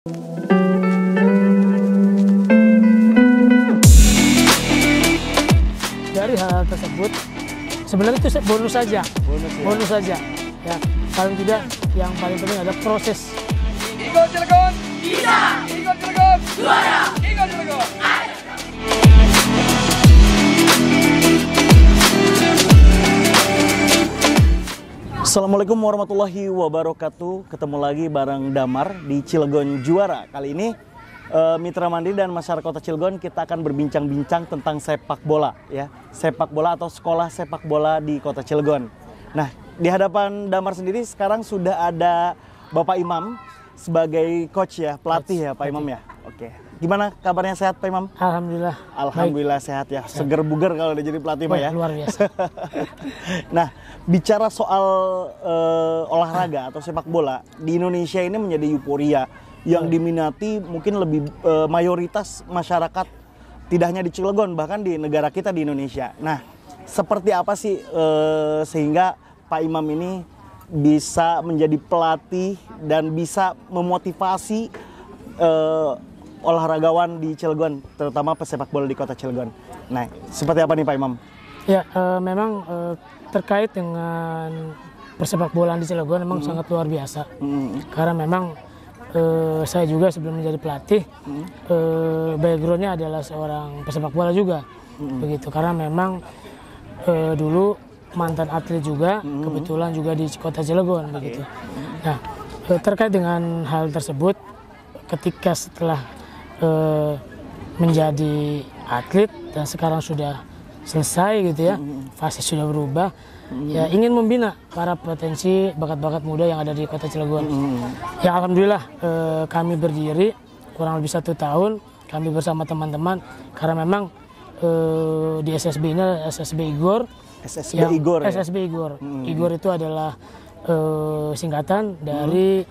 Dari hal tersebut sebenarnya itu bonus saja, bonus saja. Ya, paling tidak yang paling penting ada proses. Igor Cilegon bisa, Igor Cilegon juara, Igor Cilegon. Assalamualaikum warahmatullahi wabarakatuh. Ketemu lagi bareng Damar di Cilegon Juara. Kali ini Mitra Mandiri dan masyarakat Kota Cilegon kita akan berbincang-bincang tentang sepak bola ya. Sepak bola atau sekolah sepak bola di Kota Cilegon. Nah, di hadapan Damar sendiri sekarang sudah ada Bapak Imam sebagai coach ya, pelatih ya Pak Imam ya. Oke. Gimana kabarnya, sehat Pak Imam? Alhamdulillah. Alhamdulillah sehat ya. Seger buger kalau udah jadi pelatih Pak ya. Luar biasa. Nah, bicara soal olahraga atau sepak bola di Indonesia ini menjadi euforia yang diminati mungkin lebih mayoritas masyarakat, tidak hanya di Cilegon bahkan di negara kita di Indonesia. Nah, seperti apa sih sehingga Pak Imam ini bisa menjadi pelatih dan bisa memotivasi olahragawan di Cilegon, terutama pesepak bola di Kota Cilegon. Nah, seperti apa nih Pak Imam? Ya, memang terkait dengan persepak bolaan di Cilegon memang sangat luar biasa. Karena memang saya juga sebelum menjadi pelatih, backgroundnya adalah seorang pesepak bola juga, begitu. Karena memang dulu mantan atlet juga, kebetulan juga di Kota Cilegon, begitu. Nah, terkait dengan hal tersebut, ketika setelah menjadi atlet dan sekarang sudah selesai gitu ya, fase sudah berubah, ya ingin membina para potensi bakat-bakat muda yang ada di Kota Cilegon. Ya alhamdulillah kami berdiri kurang lebih 1 tahun, kami bersama teman-teman karena memang di SSB ini SSB Igor. SSB Igor ya? SSB Igor. Igor itu adalah singkatan dari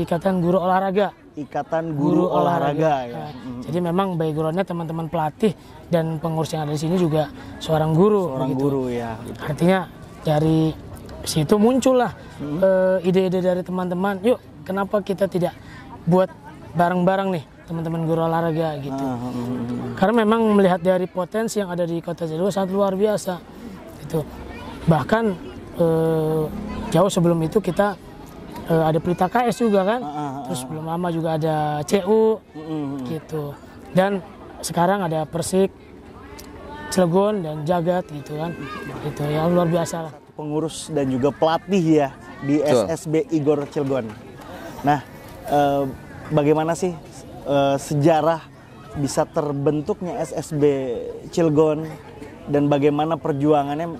Ikatan Guru Olahraga. Ikatan Guru Olahraga ya. Jadi memang backgroundnya teman-teman pelatih dan pengurus yang ada di sini juga seorang guru. Seorang begitu. guru ya. Artinya dari situ muncullah ide-ide dari teman-teman. Yuk, kenapa kita tidak buat bareng-bareng nih teman-teman guru olahraga gitu. Karena memang melihat dari potensi yang ada di Kota Cilegon sangat luar biasa. Gitu. Bahkan jauh sebelum itu kita ada Pelita KS juga kan, terus belum lama juga ada CU gitu, dan sekarang ada Persik Cilegon dan Jagat gitu kan, itu yang luar biasa lah. Pengurus dan juga pelatih ya di SSB Igor Cilegon. Nah, bagaimana sih sejarah bisa terbentuknya SSB Cilegon dan bagaimana perjuangannya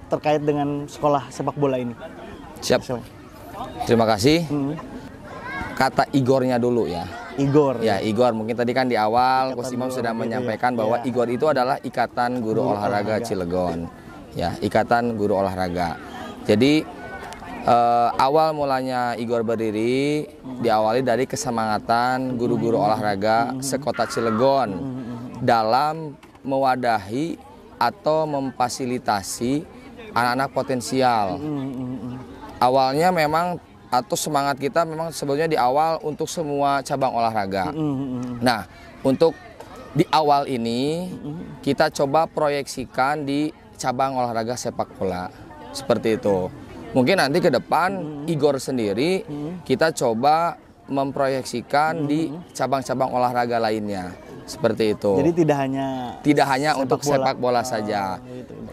terkait dengan sekolah sepak bola ini? Siap. Terima kasih. Kata Igornya dulu ya. Igor. Ya, Igor. Mungkin tadi kan di awal Coach Imam sudah menyampaikan bahwa Igor itu adalah Ikatan Guru Olahraga Cilegon. Ya, Ikatan Guru Olahraga. Jadi awal mulanya Igor berdiri diawali dari kesemangatan guru-guru olahraga sekota Cilegon dalam mewadahi atau memfasilitasi anak-anak potensial. Awalnya memang atau semangat kita memang sebetulnya di awal untuk semua cabang olahraga. Nah, untuk di awal ini kita coba proyeksikan di cabang olahraga sepak bola. Seperti itu. Mungkin nanti ke depan Igor sendiri kita coba memproyeksikan di cabang-cabang olahraga lainnya. Seperti itu. Jadi tidak hanya untuk sepak bola saja.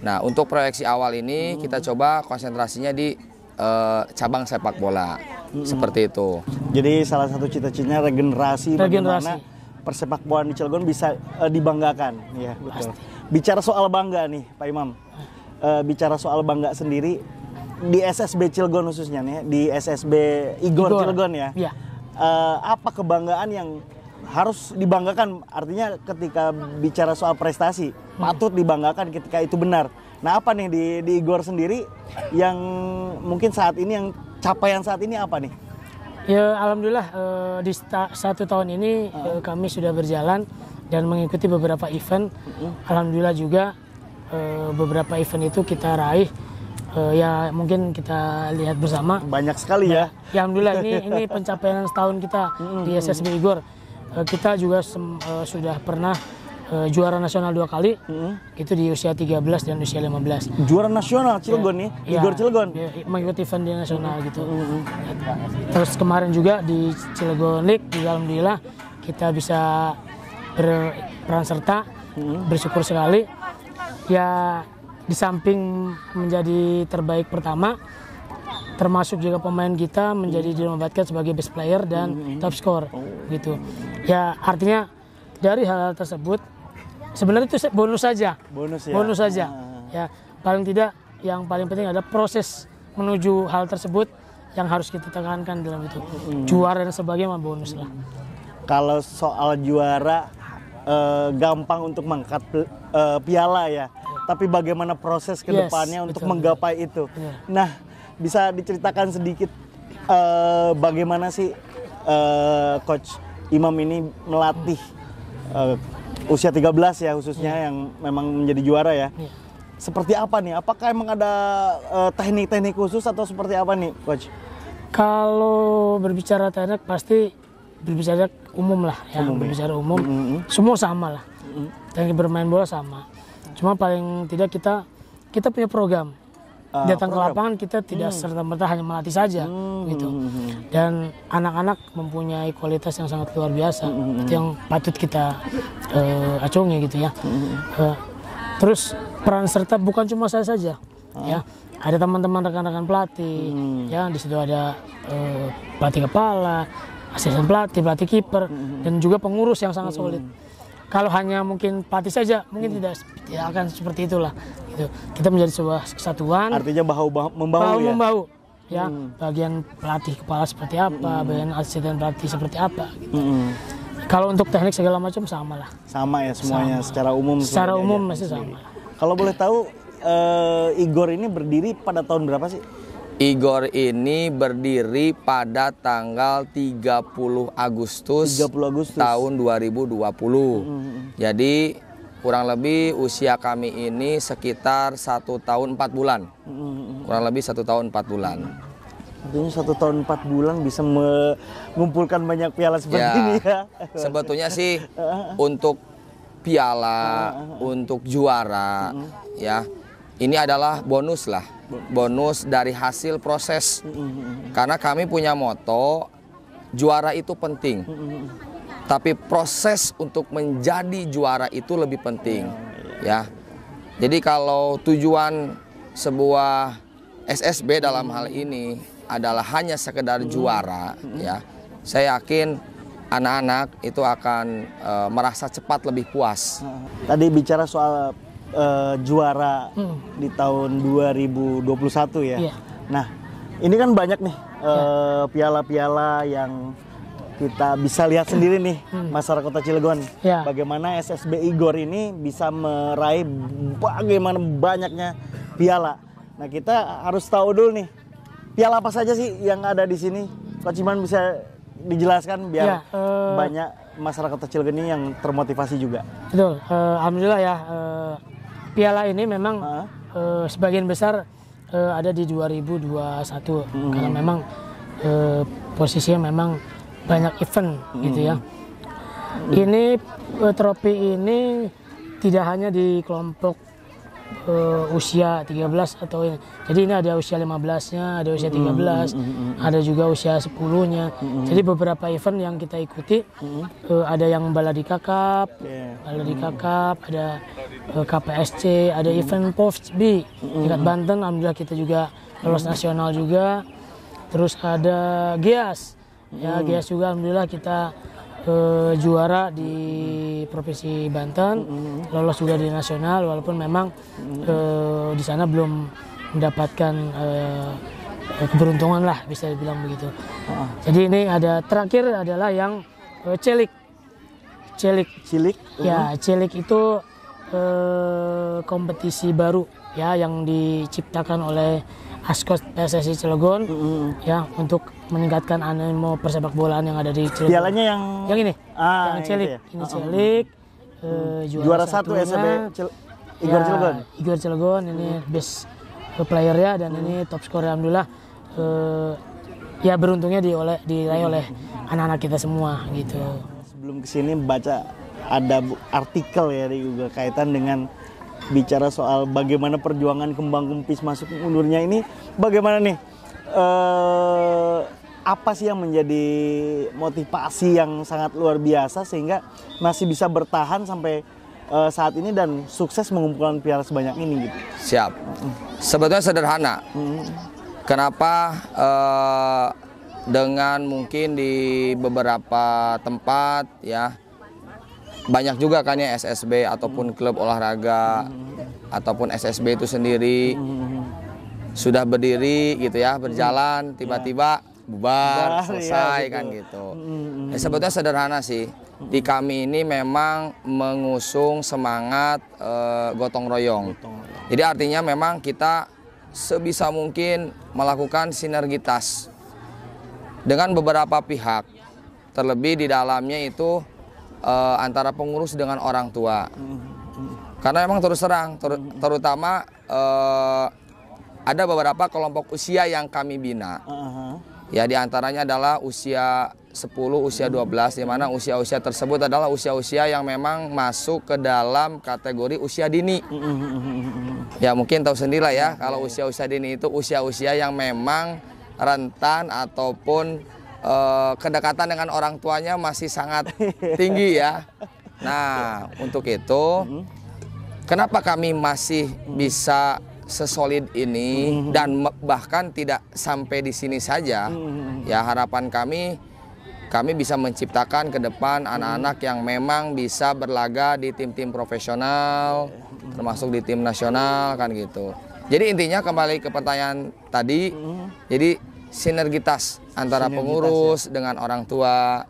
Nah, untuk proyeksi awal ini kita coba konsentrasinya di cabang sepak bola. Seperti itu. Jadi salah satu cita-citanya regenerasi. Bagaimana persepak bolaan di Cilegon bisa dibanggakan ya, betul. Bicara soal bangga nih Pak Imam, bicara soal bangga sendiri di SSB Cilegon khususnya nih, di SSB Igor Cilegon ya. Apa kebanggaan yang harus dibanggakan? Artinya ketika bicara soal prestasi patut dibanggakan ketika itu benar. Nah, apa nih di Igor sendiri yang mungkin saat ini, yang capaian saat ini apa nih? Ya alhamdulillah di 1 tahun ini kami sudah berjalan dan mengikuti beberapa event. Alhamdulillah juga beberapa event itu kita raih ya mungkin kita lihat bersama. Banyak sekali ya. Ya alhamdulillah ini pencapaian setahun kita di SSB Igor. Kita juga sudah pernah juara nasional 2 kali, itu di usia 13 dan usia 15. Juara nasional Cilegon nih, Igor Cilegon. Mengikuti event di nasional gitu. Terus kemarin juga di Cilegon League, juga alhamdulillah kita bisa berperan serta, bersyukur sekali. Ya di samping menjadi terbaik pertama, termasuk juga pemain kita menjadi dinobatkan sebagai best player dan top score gitu. Ya artinya dari hal tersebut sebenarnya itu bonus saja. Bonus saja. Ya paling tidak yang paling penting ada proses menuju hal tersebut yang harus kita tekankan dalam itu. Juara dan sebagainya bonus lah. Kalau soal juara gampang untuk mengangkat piala ya. Tapi bagaimana proses ke depannya untuk menggapai itu. Nah, bisa diceritakan sedikit bagaimana sih Coach Imam ini melatih usia 13 ya khususnya yang memang menjadi juara ya. Seperti apa nih? Apakah emang ada teknik-teknik khusus atau seperti apa nih, Coach? Kalau berbicara teknik pasti berbicara umum lah ya. Berbicara umum, semua sama lah. Teknik bermain bola sama. Cuma paling tidak kita punya program. Datang ke lapangan kita tidak serta-merta hanya melatih saja gitu. Dan anak-anak mempunyai kualitas yang sangat luar biasa. Itu yang patut kita acungi gitu ya. Terus peran serta bukan cuma saya saja ya. Ada teman-teman rekan-rekan pelatih ya, di situ ada pelatih kepala, asisten pelatih kiper dan juga pengurus yang sangat solid. Kalau hanya mungkin pelatih saja, mungkin tidak akan seperti itulah. Gitu. Kita menjadi sebuah kesatuan. Artinya bahu-membahu ya. Bagian pelatih kepala seperti apa, bagian asisten pelatih seperti apa. Gitu. Kalau untuk teknik segala macam sama lah. Sama ya semuanya, secara umum. Secara umum masih sama. Kalau boleh tahu, Igor ini berdiri pada tahun berapa sih? Igor ini berdiri pada tanggal 30 Agustus tahun 2020. Jadi kurang lebih usia kami ini sekitar 1 tahun 4 bulan. Kurang lebih 1 tahun 4 bulan. Artinya 1 tahun 4 bulan bisa mengumpulkan banyak piala seperti ini ya. Sebetulnya sih untuk piala, untuk juara ya. Ini adalah bonus lah, bonus dari hasil proses. Karena kami punya moto, juara itu penting. Tapi proses untuk menjadi juara itu lebih penting. Ya. Jadi kalau tujuan sebuah SSB dalam hal ini adalah hanya sekedar juara, ya, saya yakin anak-anak itu akan merasa cepat lebih puas. Tadi bicara soal juara di tahun 2021 ya. Nah, ini kan banyak nih piala-piala yang kita bisa lihat sendiri nih masyarakat Kota Cilegon. Bagaimana SSB Igor ini bisa meraih bagaimana banyaknya piala. Nah, kita harus tahu dulu nih, piala apa saja sih yang ada di sini? Coach Iman bisa dijelaskan biar banyak masyarakat Kota Cilegon ini yang termotivasi juga. Betul, alhamdulillah ya. Piala ini memang sebagian besar ada di 2021 karena memang posisinya memang banyak event gitu ya. Ini trofi ini tidak hanya di kelompok usia 13 atau ini. Jadi ini ada usia 15-nya, ada usia 13, ada juga usia 10-nya. Jadi beberapa event yang kita ikuti ada yang Baladika Cup, ada KPSC, ada event POFSB tingkat Banten, alhamdulillah kita juga lolos nasional juga. Terus ada GIAS. Ya, GIAS juga alhamdulillah kita juara di Provinsi Banten, lolos juga di nasional walaupun memang di sana belum mendapatkan keberuntungan lah bisa dibilang begitu. Jadi ini ada terakhir adalah yang Celik. Ya, Celik itu kompetisi baru ya yang diciptakan oleh Askos PSSI Cilegon ya untuk meningkatkan animo persepak bolaan yang ada di Cilegon. Pialanya yang ini, yang Celik. Ya? Ini Celik. Juara 1 SSB Igor Cilegon. Igor Cilegon ini best playernya dan ini top skor alhamdulillah. Ya beruntungnya diraih oleh anak-anak kita semua gitu. Sebelum kesini baca ada artikel ya juga kaitan dengan bicara soal bagaimana perjuangan Kembang Kempis masuk mundurnya ini, bagaimana nih? Apa sih yang menjadi motivasi yang sangat luar biasa sehingga masih bisa bertahan sampai saat ini dan sukses mengumpulkan piala sebanyak ini gitu? Siap. Sebetulnya sederhana. Kenapa dengan mungkin di beberapa tempat ya banyak juga kan ya SSB ataupun klub olahraga ataupun SSB itu sendiri sudah berdiri gitu ya, berjalan tiba-tiba bubar, selesai kan gitu. Ya, sebetulnya sederhana sih. Di kami ini memang mengusung semangat gotong royong. Jadi artinya memang kita sebisa mungkin melakukan sinergitas dengan beberapa pihak. Terlebih di dalamnya itu antara pengurus dengan orang tua. Karena memang terus terang, terutama ada beberapa kelompok usia yang kami bina. Ya, diantaranya adalah usia 10, usia 12, di mana usia-usia tersebut adalah usia-usia yang memang masuk ke dalam kategori usia dini. Ya mungkin tahu sendiri lah ya, kalau usia-usia dini itu usia-usia yang memang rentan ataupun kedekatan dengan orang tuanya masih sangat tinggi ya. Nah, untuk itu, kenapa kami masih bisa sesolid ini dan bahkan tidak sampai di sini saja? Ya, harapan kami bisa menciptakan ke depan anak-anak yang memang bisa berlaga di tim-tim profesional, termasuk di tim nasional kan gitu. Jadi intinya kembali ke pertanyaan tadi, jadi sinergitas antara pengurus dengan orang tua,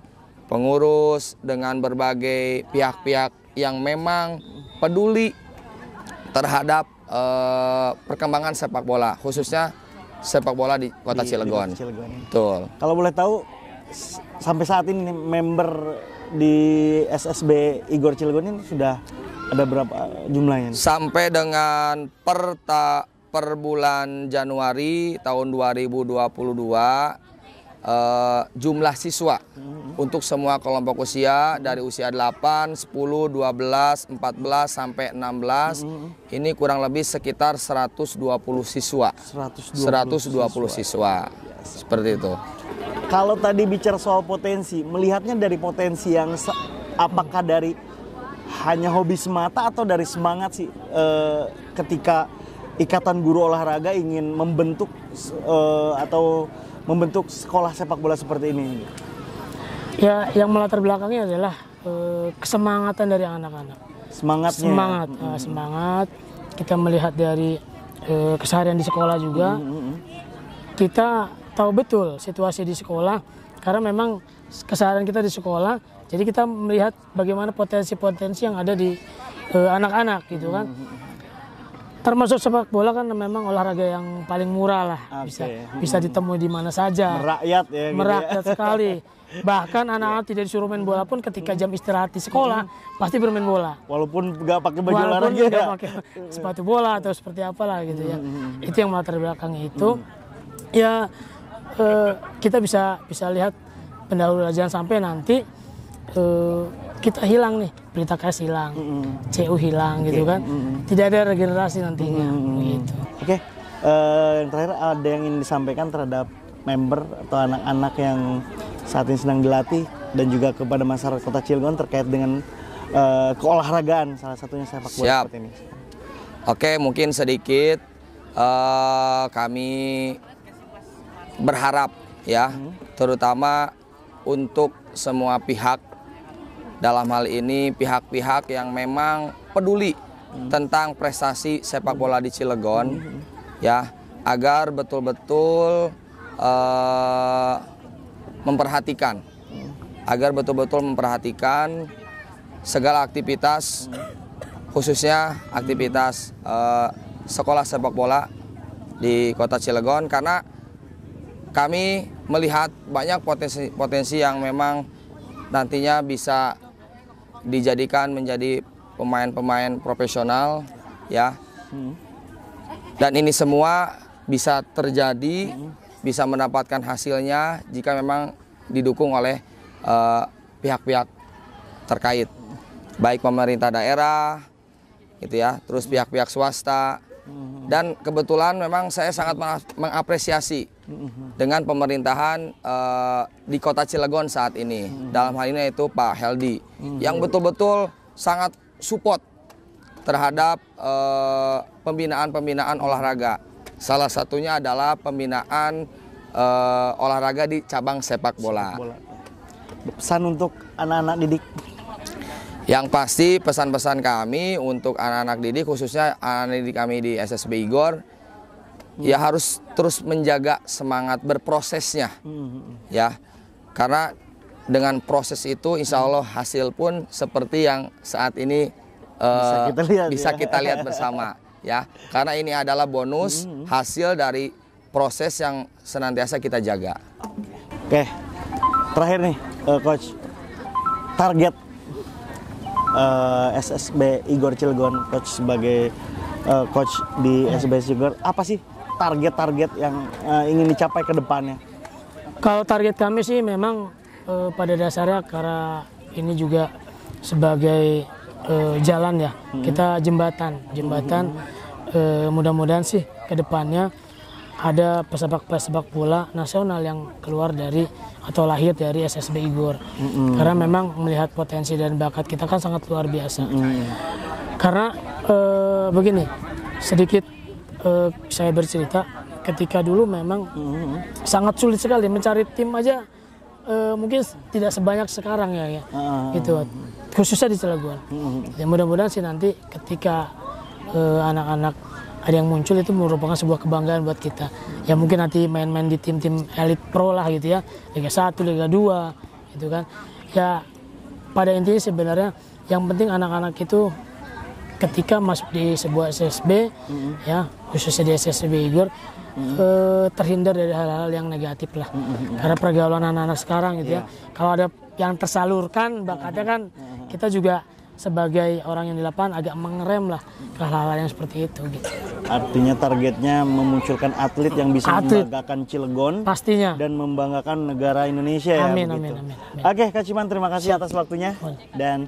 pengurus dengan berbagai pihak-pihak yang memang peduli terhadap perkembangan sepak bola, khususnya sepak bola di Kota Cilegon. Betul. Kalau boleh tahu, sampai saat ini member di SSB Igor Cilegon ini sudah ada berapa jumlahnya? Sampai dengan per bulan Januari tahun 2022, jumlah siswa untuk semua kelompok usia dari usia 8, 10, 12, 14 sampai 16 ini kurang lebih sekitar 120 siswa. 120 siswa. Seperti itu. Kalau tadi bicara soal potensi, melihatnya dari potensi yang apakah dari hanya hobi semata atau dari semangat sih ketika Ikatan Guru Olahraga ingin membentuk atau membentuk sekolah sepak bola seperti ini? Ya, yang melatar belakangnya adalah kesemangatan dari anak-anak. Semangatnya. Semangat. Kita melihat dari keseharian di sekolah juga. Kita tahu betul situasi di sekolah karena memang keseharian kita di sekolah. Jadi kita melihat bagaimana potensi-potensi yang ada di anak-anak gitu kan. Termasuk sepak bola kan memang olahraga yang paling murah lah, bisa ditemui di mana saja. Merakyat ya. Merakyat sekali. Bahkan anak-anak tidak disuruh main bola pun ketika jam istirahat di sekolah pasti bermain bola. Walaupun nggak pakai baju olahraga. Walaupun nggak pakai sepatu bola atau seperti apalah gitu ya. Itu yang melatar belakangnya itu. Ya kita bisa lihat pendahuluan, jangan sampai nanti kita hilang nih, berita KS hilang, CU hilang gitu kan, tidak ada regenerasi nantinya. Gitu. Oke, yang terakhir ada yang ingin disampaikan terhadap member atau anak-anak yang saat ini sedang dilatih dan juga kepada masyarakat Kota Cilegon terkait dengan keolahragaan, salah satunya sepak bola seperti ini. Oke, mungkin sedikit kami berharap ya, terutama untuk semua pihak. Dalam hal ini pihak-pihak yang memang peduli tentang prestasi sepak bola di Cilegon, ya, agar betul-betul memperhatikan segala aktivitas, khususnya aktivitas sekolah sepak bola di Kota Cilegon, karena kami melihat banyak potensi yang memang nantinya bisa dijadikan menjadi pemain-pemain profesional ya. Dan ini semua bisa terjadi, bisa mendapatkan hasilnya jika memang didukung oleh pihak-pihak terkait, baik pemerintah daerah, gitu ya, terus pihak-pihak swasta. Dan kebetulan memang saya sangat mengapresiasi dengan pemerintahan di Kota Cilegon saat ini. Dalam hal ini yaitu Pak Heldi yang betul-betul sangat support terhadap pembinaan olahraga. Salah satunya adalah pembinaan olahraga di cabang sepak bola. Pesan untuk anak-anak didik. Yang pasti pesan-pesan kami untuk anak-anak didik, khususnya anak didik kami di SSB Igor, ya harus terus menjaga semangat berprosesnya, ya, karena dengan proses itu insya Allah hasil pun seperti yang saat ini bisa kita lihat bersama, ya, karena ini adalah bonus hasil dari proses yang senantiasa kita jaga. Oke, terakhir nih, Coach, target SSB Igor Cilegon, Coach sebagai coach di SSB Igor, apa sih target-target yang ingin dicapai ke depannya? Kalau target kami sih memang pada dasarnya karena ini juga sebagai jalan ya, kita jembatan. Mudah-mudahan sih ke depannya ada pesepak bola nasional yang keluar dari atau lahir dari SSB Igor. Karena memang melihat potensi dan bakat kita kan sangat luar biasa. Karena begini, sedikit saya bercerita, ketika dulu memang sangat sulit sekali mencari tim aja, mungkin tidak sebanyak sekarang ya. Gitu, khususnya di Cilegon. Ya, mudah-mudahan sih nanti ketika anak-anak ada yang muncul itu merupakan sebuah kebanggaan buat kita. Ya mungkin nanti main-main di tim-tim elit pro lah gitu ya, Liga 1, Liga 2 gitu kan. Ya pada intinya sebenarnya yang penting anak-anak itu ketika masuk di sebuah SSB ya, khususnya di SSB Igor, terhindar dari hal-hal yang negatif lah. Karena pergaulan anak-anak sekarang gitu ya, kalau ada yang tersalurkan bakatnya kan, kita juga sebagai orang yang di lapangan agak mengerem lah hal-hal yang seperti itu gitu. Artinya targetnya memunculkan atlet yang bisa membanggakan Cilegon pastinya dan membanggakan negara Indonesia. Amin. Oke, Kak Ciman, terima kasih atas waktunya. Dan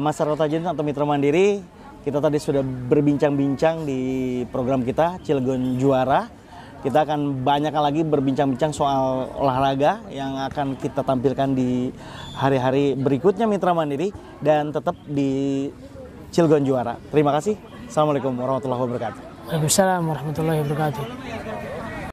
Mas Rotajin atau Mitra Mandiri, kita tadi sudah berbincang-bincang di program kita Cilegon Juara. Kita akan banyak lagi berbincang-bincang soal olahraga yang akan kita tampilkan di hari-hari berikutnya Mitra Mandiri, dan tetap di Cilegon Juara. Terima kasih. Assalamualaikum warahmatullahi wabarakatuh. Waalaikumsalam warahmatullahi wabarakatuh.